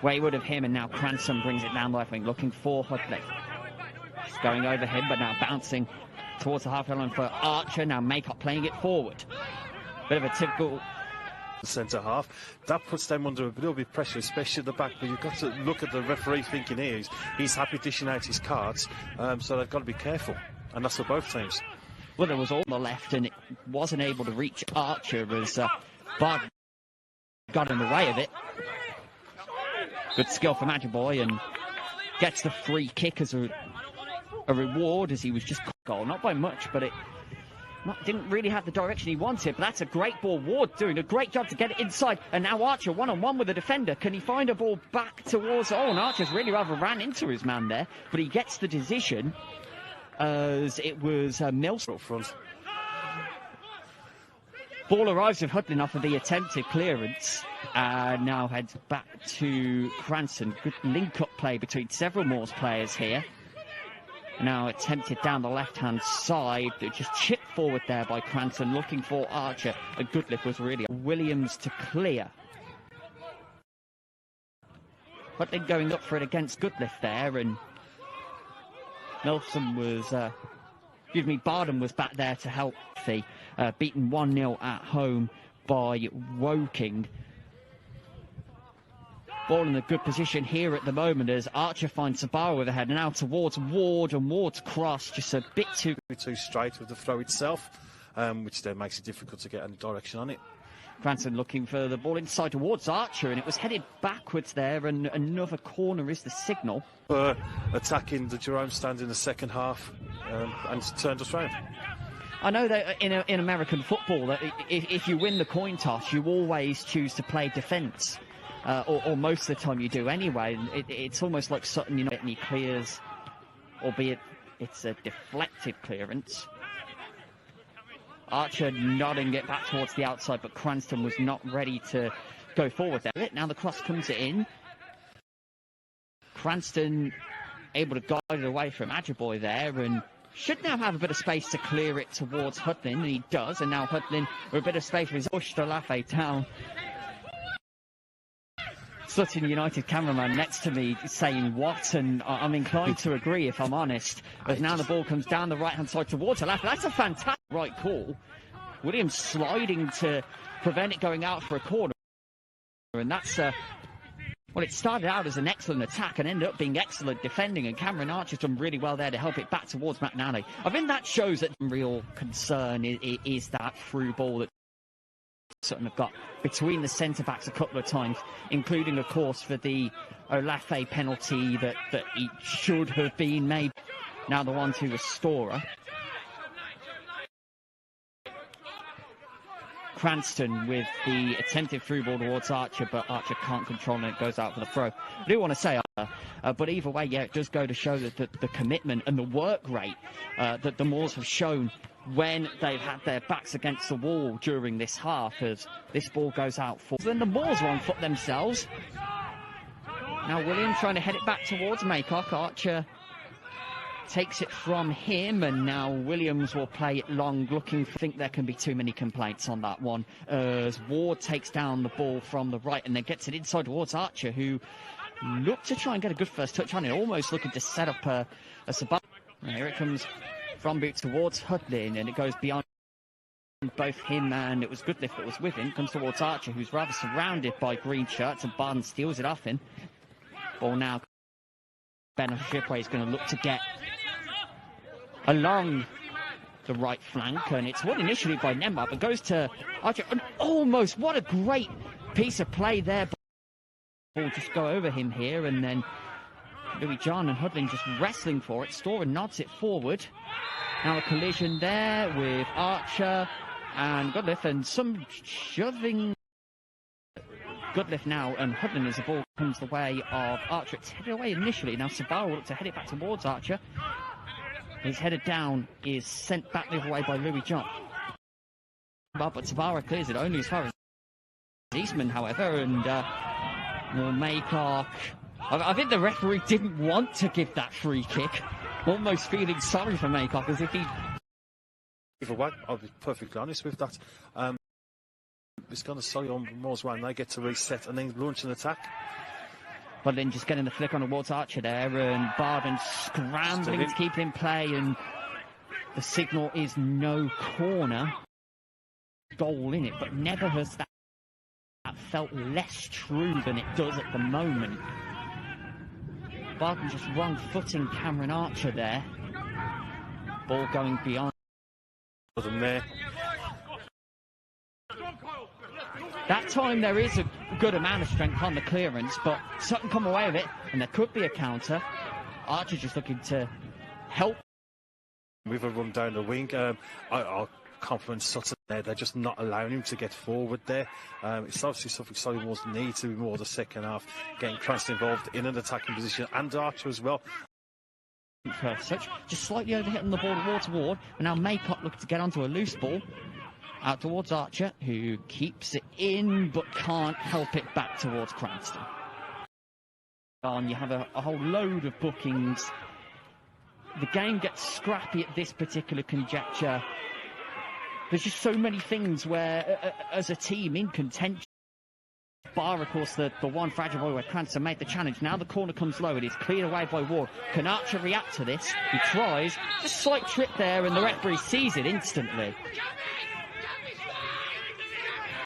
wayward of him, and now Cranston brings it down the left wing, looking for Hudley. Just going over him, but now bouncing towards the half-yard line for Archer. Now Maycock playing it forward. Bit of a typical centre half. That puts them under a little bit of pressure, especially at the back, but you've got to look at the referee thinking here he's happy dishing out his cards, so they've got to be careful, and that's for both teams. Well, there was all on the left, and it wasn't able to reach Archer as Bard got in the way of it. Good skill from Ajiboye, and gets the free kick as a reward, as he was just goal, not by much, but it didn't really have the direction he wanted. But that's a great ball. Ward doing a great job to get it inside, and now Archer one-on-one with the defender. Can he find a ball back towards... Oh, and Archer's really rather ran into his man there, but he gets the decision as it was Mills up front. Ball arrives with Hudlin off of the attempted clearance, and now heads back to Cranston. Good link-up play between several Moors players here. Now attempted down the left-hand side, just chipped forward there by Cranston, looking for Archer. A Goodliff was really Williams to clear. Hudlin going up for it against Goodliff there, and Nelson was, Barden was back there to help the beaten 1-0 at home by Woking. Ball in a good position here at the moment as Archer finds Sabara with a head, and now towards Ward, and Ward's cross just a bit too straight with the throw itself, which then makes it difficult to get any direction on it. Cranston looking for the ball inside towards Archer, and it was headed backwards there, and another corner is the signal. Attacking the Jerome stand in the second half, and turned us round. I know that in American football, that if you win the coin toss, you always choose to play defence. Or most of the time you do anyway. It's almost like Sutton, and he clears, albeit it's a deflected clearance. Archer nodding it back towards the outside, but Cranston was not ready to go forward there. Now the cross comes in. Cranston able to guide it away from Ajiboye there, and should now have a bit of space to clear it towards Hudlin, and he does. And now Hudlin with a bit of space for his push to Lafay down. Sutton United cameraman next to me saying what, and I'm inclined to agree, if I'm honest. But now the ball comes down the right-hand side towards Lafay. That's a fantastic right call. Williams sliding to prevent it going out for a corner. And that's, well, it started out as an excellent attack and ended up being excellent defending, and Cameron Archer's done really well there to help it back towards McNally. I think that shows that the real concern is that through ball that Sutton have got between the centre-backs a couple of times, including, of course, for the Olafe penalty that it should have been made. Now the one to Restorer. Cranston with the attempted through ball towards Archer, but Archer can't control it, and it goes out for the throw. I do want to say, but either way, yeah, it does go to show that the commitment and the work rate that the Moors have shown when they've had their backs against the wall during this half, as this ball goes out for. Then the Moors are on foot themselves. Now Williams trying to head it back towards Maycock. Archer takes it from him, and now Williams will play it long, looking for... I think there can be too many complaints on that one, as Ward takes down the ball from the right and then gets it inside towards Archer, who looked to try and get a good first touch on it, almost looking to set up a Sabah. Here it comes from boot towards Hudlin, and it goes beyond both him, and it was Goodliff that was with him. Comes towards Archer, who's rather surrounded by green shirts, and Barden steals it off him. Ball now. Ben Shipway is going to look to get along the right flank, and it's won initially by Nemba, but goes to Archer, and almost, what a great piece of play there. Ball just go over him here, and then Louis John and Hudlin just wrestling for it. Storer nods it forward. Now a collision there with Archer and Goodliff, and some shoving. Goodliff now, and Hudlin as the ball comes the way of Archer. It's headed away initially. Now Sabara will look to head it back towards Archer. He's headed down, is sent back the other way by Louis John. But Sabara clears it only as far as Eastman, however, and Maycock. I think the referee didn't want to give that free kick, almost feeling sorry for Maycock, as if he... Either way, I'll be perfectly honest with that. It's going to solely on Moors way, and they get to reset and then launch an attack. But then just getting the flick on towards Archer there, and Barden scrambling to keep it in play, and the signal is no corner. Goal in it, but never has that felt less true than it does at the moment. Barden just wrong footing Cameron Archer there. Ball going beyond. There. That time there is a good amount of strength on the clearance, but Sutton come away with it, and there could be a counter. Archer just looking to help. With a run down the wing, I'll compliment Sutton there. They're just not allowing him to get forward there. It's obviously something Solly needs to be more the second half, getting Cranston involved in an attacking position, and Archer as well. Such just slightly overhit on the ball towards Ward, and now Maycott looking to get onto a loose ball. Out towards Archer, who keeps it in but can't help it back towards Cranston. You have a whole load of bookings. The game gets scrappy at this particular conjecture. There's just so many things where, as a team in contention, bar, of course, the one fragile boy where Cranston made the challenge. Now the corner comes low. It is cleared away by Ward. Can Archer react to this? He tries. Just a slight trip there, and the referee sees it instantly.